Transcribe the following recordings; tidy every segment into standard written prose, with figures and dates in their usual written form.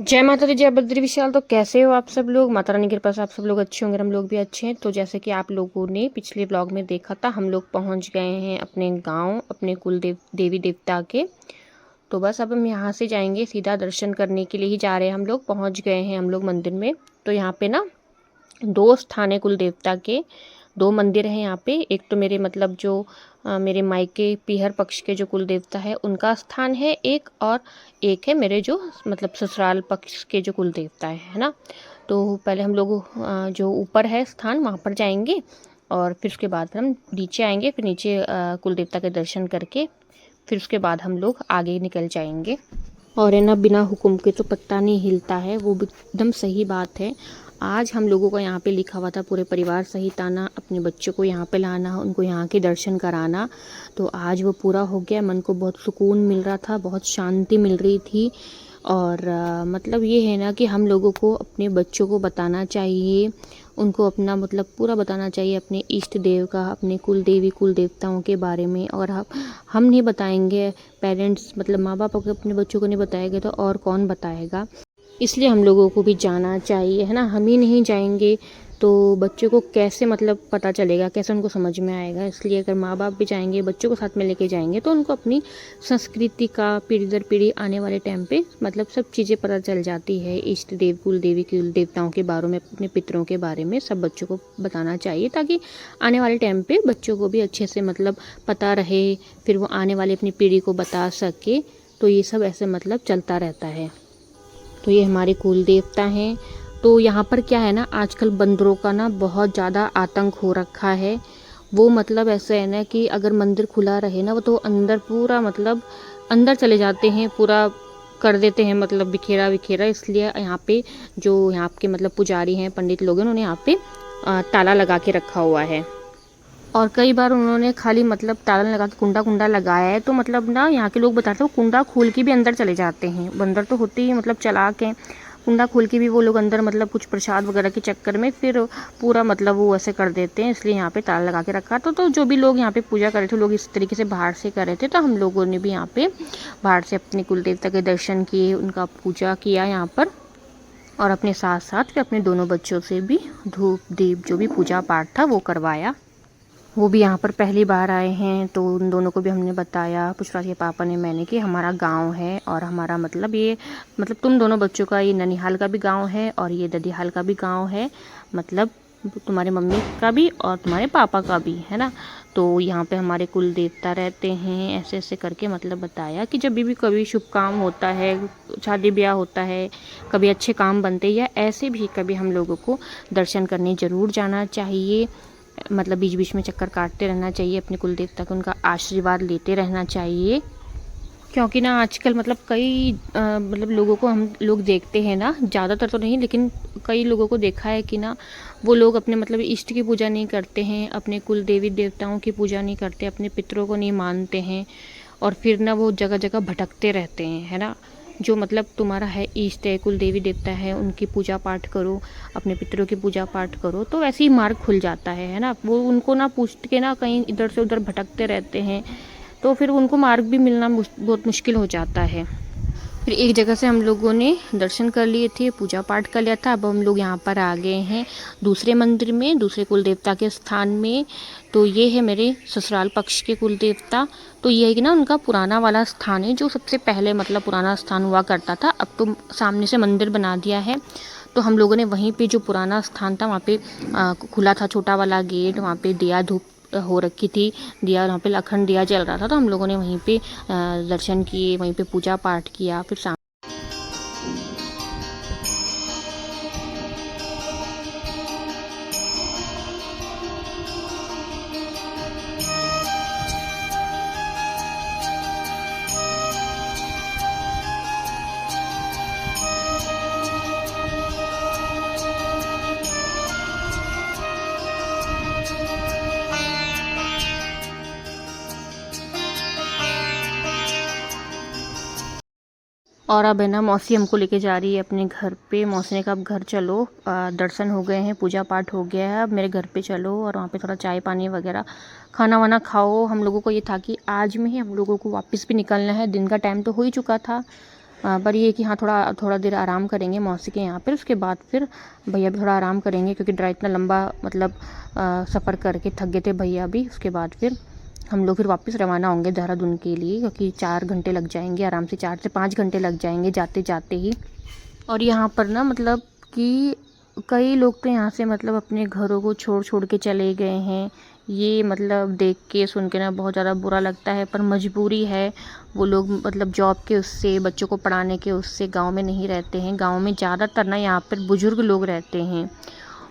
जय माता दी, जय बद्री विशाल। तो कैसे हो आप सब लोग? माता रानी की कृपा से आप सब लोग अच्छे होंगे, हम लोग भी अच्छे हैं। तो जैसे कि आप लोगों ने पिछले व्लॉग में देखा था, हम लोग पहुंच गए हैं अपने गांव, अपने कुल देवी देवता के। तो बस अब हम यहाँ से जाएंगे, सीधा दर्शन करने के लिए ही जा रहे हैं। हम लोग पहुँच गए हैं हम लोग मंदिर में। तो यहाँ पे ना दो स्थान है कुल देवता के, दो मंदिर हैं यहाँ पे। एक तो मेरे मतलब जो मेरे मायके पीहर पक्ष के जो कुल देवता है उनका स्थान है एक, और एक है मेरे जो मतलब ससुराल पक्ष के जो कुल देवता है ना। तो पहले हम लोग जो ऊपर है स्थान वहाँ पर जाएंगे, और फिर उसके बाद हम नीचे आएंगे। फिर नीचे कुल देवता के दर्शन करके फिर उसके बाद हम लोग आगे निकल जाएंगे। और है ना, बिना हुक्म के तो पत्ता नहीं हिलता है, वो भी एकदम सही बात है। आज हम लोगों का यहाँ पे लिखा हुआ था पूरे परिवार सहित आना, अपने बच्चों को यहाँ पे लाना, उनको यहाँ के दर्शन कराना। तो आज वो पूरा हो गया। मन को बहुत सुकून मिल रहा था, बहुत शांति मिल रही थी। और मतलब ये है ना कि हम लोगों को अपने बच्चों को बताना चाहिए, उनको अपना मतलब पूरा बताना चाहिए अपने इष्ट देव का, अपने कुल देवी कुल देवताओं के बारे में। और हम नहीं बताएंगे, पेरेंट्स मतलब माँ बाप अगर अपने बच्चों को नहीं बताएंगे तो और कौन बताएगा। इसलिए हम लोगों को भी जाना चाहिए, है ना। हम ही नहीं जाएंगे तो बच्चों को कैसे मतलब पता चलेगा, कैसे उनको समझ में आएगा। इसलिए अगर माँ बाप भी जाएंगे, बच्चों को साथ में लेके जाएंगे, तो उनको अपनी संस्कृति का पीढ़ी दर पीढ़ी आने वाले टाइम पे मतलब सब चीज़ें पता चल जाती है। इष्ट देव कुल देवी कुल देवताओं के बारे में, अपने पितरों के बारे में सब बच्चों को बताना चाहिए, ताकि आने वाले टाइम पे बच्चों को भी अच्छे से मतलब पता रहे, फिर वो आने वाली अपनी पीढ़ी को बता सके। तो ये सब ऐसे मतलब चलता रहता है। तो ये हमारे कुल देवता हैं। तो यहाँ पर क्या है ना, आजकल बंदरों का ना बहुत ज़्यादा आतंक हो रखा है। वो मतलब ऐसे है ना कि अगर मंदिर खुला रहे ना, वो तो अंदर पूरा मतलब अंदर चले जाते हैं, पूरा कर देते हैं मतलब बिखेरा बिखेरा। इसलिए यहाँ पे जो यहाँ के मतलब पुजारी हैं, पंडित लोग हैं, उन्होंने यहाँ पे ताला लगा के रखा हुआ है। और कई बार उन्होंने खाली मतलब ताला लगा के कुंडा कुंडा लगाया है, तो मतलब ना यहाँ के लोग बताते हैं वो कुंडा खोल के भी अंदर चले जाते हैं। बंदर तो होते ही मतलब चालाक हैं, कुंडा खोल के भी वो लोग अंदर मतलब कुछ प्रसाद वगैरह के चक्कर में फिर पूरा मतलब वो ऐसे कर देते हैं। इसलिए यहाँ पे ताला लगा के रखा। तो जो भी लोग यहाँ पे पूजा कर रहे थे, लोग इस तरीके से बाहर से कर रहे थे। तो हम लोगों ने भी यहाँ पे बाहर से अपने कुल देवता के दर्शन किए, उनका पूजा किया यहाँ पर, और अपने साथ साथ फिर अपने दोनों बच्चों से भी धूप दीप जो भी पूजा पाठ था वो करवाया। वो भी यहाँ पर पहली बार आए हैं, तो उन दोनों को भी हमने बताया, पुष्पराज के पापा ने मैंने, कि हमारा गांव है और हमारा मतलब ये मतलब तुम दोनों बच्चों का ये ननिहाल का भी गांव है और ये ददीहाल का भी गांव है, मतलब तुम्हारे मम्मी का भी और तुम्हारे पापा का भी, है ना। तो यहाँ पे हमारे कुल देवता रहते हैं, ऐसे ऐसे करके मतलब बताया कि जब भी कभी शुभ काम होता है, शादी ब्याह होता है, कभी अच्छे काम बनते हैं, या ऐसे भी कभी हम लोगों को दर्शन करने ज़रूर जाना चाहिए। मतलब बीच बीच में चक्कर काटते रहना चाहिए, अपने कुल देवता का उनका आशीर्वाद लेते रहना चाहिए। क्योंकि ना आजकल मतलब कई मतलब लोगों को हम लोग देखते हैं ना, ज़्यादातर तो नहीं लेकिन कई लोगों को देखा है कि ना वो लोग अपने मतलब इष्ट की पूजा नहीं करते हैं, अपने कुल देवी देवताओं की पूजा नहीं करते, अपने पितरों को नहीं मानते हैं, और फिर ना वो जगह जगह भटकते रहते हैं, है ना। जो मतलब तुम्हारा है इष्ट है, कुल देवी देवता है, उनकी पूजा पाठ करो, अपने पितरों की पूजा पाठ करो, तो वैसे ही मार्ग खुल जाता है ना। वो उनको ना पूछ के ना कहीं इधर से उधर भटकते रहते हैं, तो फिर उनको मार्ग भी मिलना बहुत मुश्किल हो जाता है। फिर एक जगह से हम लोगों ने दर्शन कर लिए थे, पूजा पाठ कर लिया था। अब हम लोग यहाँ पर आ गए हैं दूसरे मंदिर में, दूसरे कुल देवता के स्थान में। तो ये है मेरे ससुराल पक्ष के कुल देवता। तो ये है कि ना उनका पुराना वाला स्थान है, जो सबसे पहले मतलब पुराना स्थान हुआ करता था। अब तो सामने से मंदिर बना दिया है। तो हम लोगों ने वहीं पे जो पुराना स्थान था वहाँ पे खुला था छोटा वाला गेट, वहाँ पे दिया धूप हो रखी थी, दिया वहाँ पे अखंड दिया जल रहा था। तो हम लोगों ने वहीं पे दर्शन किए, वहीं पे पूजा पाठ किया। फिर और अब है ना मौसी हमको लेके जा रही है अपने घर पे। मौसी ने कहा अब घर चलो, दर्शन हो गए हैं, पूजा पाठ हो गया है, अब मेरे घर पे चलो और वहाँ पे थोड़ा चाय पानी वगैरह खाना वाना खाओ। हम लोगों को ये था कि आज में ही हम लोगों को वापस भी निकलना है, दिन का टाइम तो हो ही चुका था। पर ये कि हाँ थोड़ा देर आराम करेंगे मौसी के यहाँ पर, उसके बाद फिर भैया भी थोड़ा आराम करेंगे, क्योंकि इतना लंबा मतलब सफ़र करके थक गए थे भैया भी। उसके बाद फिर हम लोग फिर वापस रवाना होंगे देहरादून के लिए, क्योंकि 4 घंटे लग जाएंगे आराम से, 4 से 5 घंटे लग जाएंगे जाते जाते ही। और यहाँ पर ना मतलब कि कई लोग तो यहाँ से मतलब अपने घरों को छोड़ छोड़ के चले गए हैं। ये मतलब देख के सुन के ना बहुत ज़्यादा बुरा लगता है, पर मजबूरी है। वो लोग मतलब जॉब के उससे, बच्चों को पढ़ाने के उससे गांव में नहीं रहते हैं। गांव में ज़्यादातर ना यहाँ पर बुज़ुर्ग लोग रहते हैं,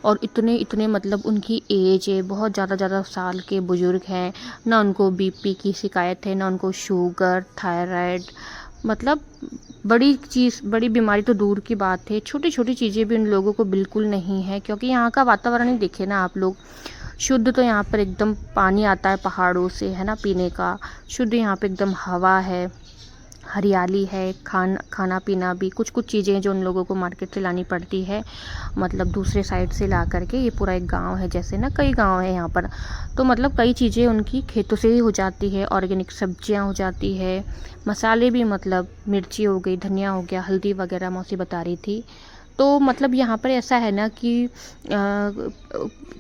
और इतने इतने मतलब उनकी एज है, बहुत ज़्यादा साल के बुज़ुर्ग हैं। ना उनको बीपी की शिकायत है, ना उनको शुगर, थायराइड, मतलब बड़ी बीमारी तो दूर की बात है, छोटी छोटी चीज़ें भी उन लोगों को बिल्कुल नहीं है। क्योंकि यहाँ का वातावरण ही देखे ना आप लोग, शुद्ध तो यहाँ पर एकदम पानी आता है पहाड़ों से, है ना, पीने का। शुद्ध यहाँ पे एकदम हवा है, हरियाली है। खाना पीना भी कुछ चीज़ें जो उन लोगों को मार्केट से लानी पड़ती है, मतलब दूसरे साइड से ला करके। ये पूरा एक गांव है, जैसे ना कई गांव है यहाँ पर, तो मतलब कई चीज़ें उनकी खेतों से ही हो जाती है। ऑर्गेनिक सब्जियाँ हो जाती है, मसाले भी, मतलब मिर्ची हो गई, धनिया हो गया, हल्दी वगैरह मौसी बता रही थी। तो मतलब यहाँ पर ऐसा है ना कि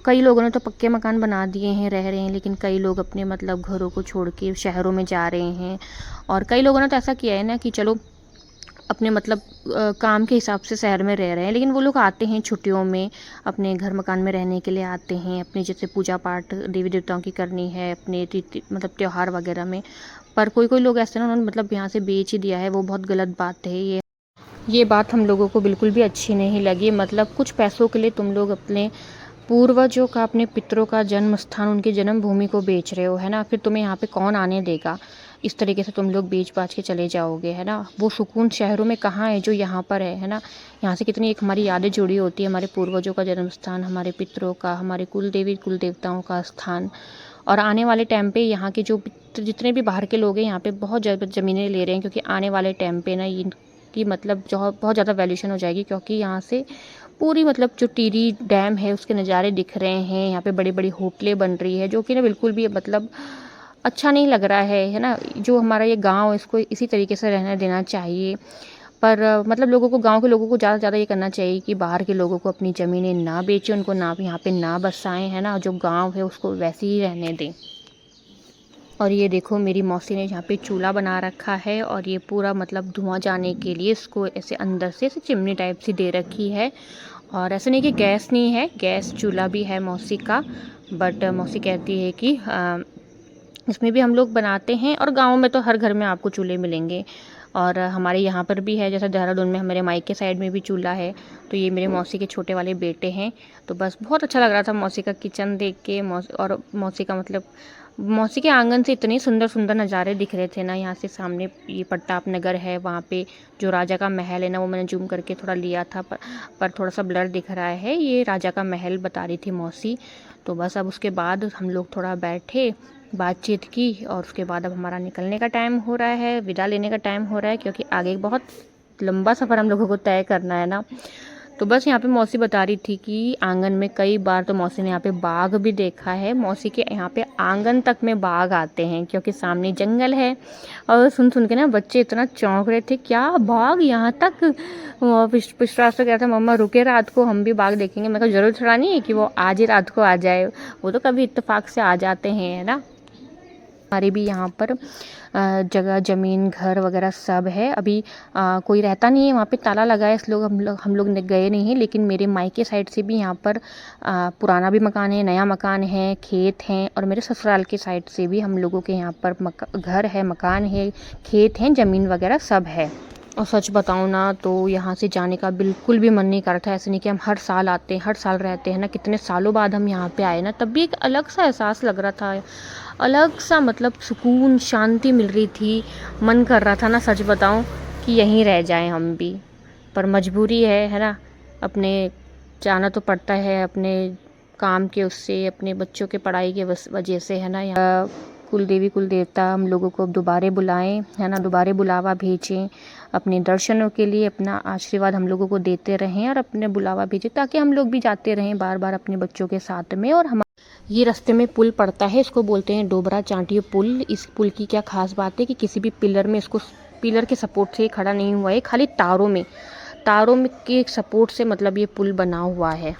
कई लोगों ने तो पक्के मकान बना दिए हैं, रह रहे हैं, लेकिन कई लोग अपने मतलब घरों को छोड़ के शहरों में जा रहे हैं। और कई लोगों ने तो ऐसा किया है ना कि चलो अपने मतलब काम के हिसाब से शहर में रह रहे हैं, लेकिन वो लोग आते हैं छुट्टियों में, अपने घर मकान में रहने के लिए आते हैं, अपने जैसे पूजा पाठ देवी देवताओं की करनी है, अपने मतलब त्योहार वगैरह में। पर कोई लोग ऐसे ना, उन्होंने मतलब यहाँ से बेच ही दिया है, वो बहुत गलत बात है। ये बात हम लोगों को बिल्कुल भी अच्छी नहीं लगी। मतलब कुछ पैसों के लिए तुम लोग अपने पूर्वजों का, अपने पितरों का जन्म स्थान, उनकी जन्मभूमि को बेच रहे हो, है ना। फिर तुम्हें यहाँ पे कौन आने देगा। इस तरीके से तुम लोग बेच बाच के चले जाओगे, है ना। वो सुकून शहरों में कहाँ है जो यहाँ पर है ना। यहाँ से कितनी एक हमारी यादें जुड़ी होती है, हमारे पूर्वजों का जन्म स्थान, हमारे पितरों का, हमारे कुल देवताओं का स्थान। और आने वाले टाइम पे यहाँ के जो जितने भी बाहर के लोग हैं यहाँ पे बहुत ज़्यादा ज़मीनें ले रहे हैं, क्योंकि आने वाले टाइम पे ना इनकी मतलब जो बहुत ज़्यादा वैल्यूशन हो जाएगी। क्योंकि यहाँ से पूरी मतलब जो टिहरी डैम है उसके नज़ारे दिख रहे हैं। यहाँ पे बड़ी बड़ी होटलें बन रही है, जो कि ना बिल्कुल भी मतलब अच्छा नहीं लग रहा है ना। जो हमारा ये गांव है, इसको इसी तरीके से रहने देना चाहिए। पर मतलब लोगों को, गांव के लोगों को ज़्यादा से ज़्यादा ये करना चाहिए कि बाहर के लोगों को अपनी ज़मीनें ना बेचें, उनको ना यहाँ पे ना बसाएं, है ना। जो गांव है उसको वैसे ही रहने दें। और ये देखो मेरी मौसी ने यहाँ पे चूल्हा बना रखा है, और ये पूरा मतलब धुआं जाने के लिए इसको ऐसे अंदर से ऐसे चिमनी टाइप सी दे रखी है। और ऐसा नहीं कि गैस नहीं है, गैस चूल्हा भी है मौसी का। बट मौसी कहती है कि इसमें भी हम लोग बनाते हैं। और गाँव में तो हर घर में आपको चूल्हे मिलेंगे, और हमारे यहाँ पर भी है, जैसे देहरादून में हमारे मायके साइड में भी चूल्हा है। तो ये मेरे मौसी के छोटे वाले बेटे हैं। तो बस बहुत अच्छा लग रहा था मौसी का किचन देख के। और मौसी का मतलब मौसी के आंगन से इतने सुंदर सुंदर नज़ारे दिख रहे थे ना। यहाँ से सामने ये प्रताप नगर है, वहाँ पे जो राजा का महल है ना, वो मैंने जूम करके थोड़ा लिया था, पर थोड़ा सा ब्लर दिख रहा है। ये राजा का महल बता रही थी मौसी। तो बस अब उसके बाद हम लोग थोड़ा बैठे, बातचीत की, और उसके बाद अब हमारा निकलने का टाइम हो रहा है, विदा लेने का टाइम हो रहा है, क्योंकि आगे बहुत लंबा सफ़र हम लोगों को तय करना है ना। तो बस यहाँ पे मौसी बता रही थी कि आंगन में कई बार तो मौसी ने यहाँ पे बाघ भी देखा है। मौसी के यहाँ पे आंगन तक में बाघ आते हैं, क्योंकि सामने जंगल है। और सुन के ना बच्चे इतना चौंक रहे थे, क्या बाघ यहाँ तक। पुष्पराज से कह रहा था मम्मा रुके, रात को हम भी बाघ देखेंगे। मैं कहा जरूर थोड़ा नहीं है कि वो आज ही रात को आ जाए, वो तो कभी इत्तेफाक से आ जाते हैं, है ना। हमारे भी यहाँ पर जगह ज़मीन घर वगैरह सब है। अभी कोई रहता नहीं है वहाँ पे, ताला लगा है, इसलिए हम लोग गए नहीं हैं। लेकिन मेरे मायके साइड से भी यहाँ पर पुराना भी मकान है, नया मकान है, खेत हैं। और मेरे ससुराल के साइड से भी हम लोगों के यहाँ पर घर है, मकान है, खेत हैं, ज़मीन वगैरह सब है। और सच बताऊँ ना तो यहाँ से जाने का बिल्कुल भी मन नहीं कर रहा था। ऐसे नहीं कि हम हर साल आते हैं, हर साल रहते हैं ना, कितने सालों बाद हम यहाँ पे आए ना, तब भी एक अलग सा एहसास लग रहा था, अलग सा मतलब सुकून शांति मिल रही थी। मन कर रहा था ना, सच बताऊँ, कि यहीं रह जाएं हम भी। पर मजबूरी है ना। अपने जाना तो पड़ता है, अपने काम के उससे, अपने बच्चों के पढ़ाई के वजह से, है ना। यहाँ कुल देवी कुल देवता हम लोगों को दोबारे बुलाएं, है ना, दोबारे बुलावा भेजें अपने दर्शनों के लिए। अपना आशीर्वाद हम लोगों को देते रहें, और अपने बुलावा भेजें, ताकि हम लोग भी जाते रहें बार बार अपने बच्चों के साथ में। और हम ये रास्ते में पुल पड़ता है, इसको बोलते हैं डोबरा चांटी पुल। इस पुल की क्या खास बात है कि किसी भी पिलर में इसको पिलर के सपोर्ट से खड़ा नहीं हुआ है, खाली तारों में के सपोर्ट से मतलब ये पुल बना हुआ है।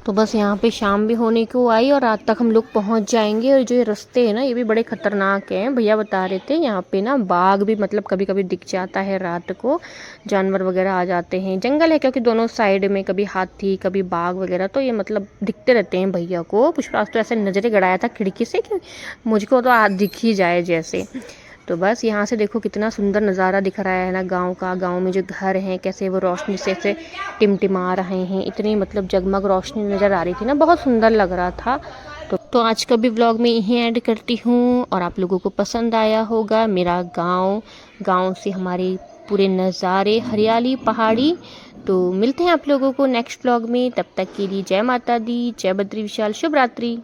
तो बस यहाँ पे शाम भी होने को आई और रात तक हम लोग पहुँच जाएंगे। और जो ये रास्ते हैं ना, ये भी बड़े ख़तरनाक हैं। भैया बता रहे थे यहाँ पे ना बाघ भी मतलब कभी कभी दिख जाता है रात को, जानवर वगैरह आ जाते हैं। जंगल है क्योंकि दोनों साइड में, कभी हाथी कभी बाघ वगैरह, तो ये मतलब दिखते रहते हैं भैया को। पुष्पराज तो ऐसे नज़रें गड़ाया था खिड़की से कि मुझको तो आज दिख ही जाए जैसे। तो बस यहाँ से देखो कितना सुंदर नज़ारा दिख रहा है ना गांव का। गांव में जो घर हैं कैसे वो रोशनी से टिमटिमा रहे हैं, इतनी मतलब जगमग रोशनी नज़र आ रही थी ना, बहुत सुंदर लग रहा था। तो आज का भी व्लॉग में यहीं ऐड करती हूँ और आप लोगों को पसंद आया होगा मेरा गांव से हमारे पूरे नज़ारे, हरियाली, पहाड़ी। तो मिलते हैं आप लोगों को नेक्स्ट व्लॉग में, तब तक के लिए जय माता दी, जय बद्री विशाल, शुभ रात्रि।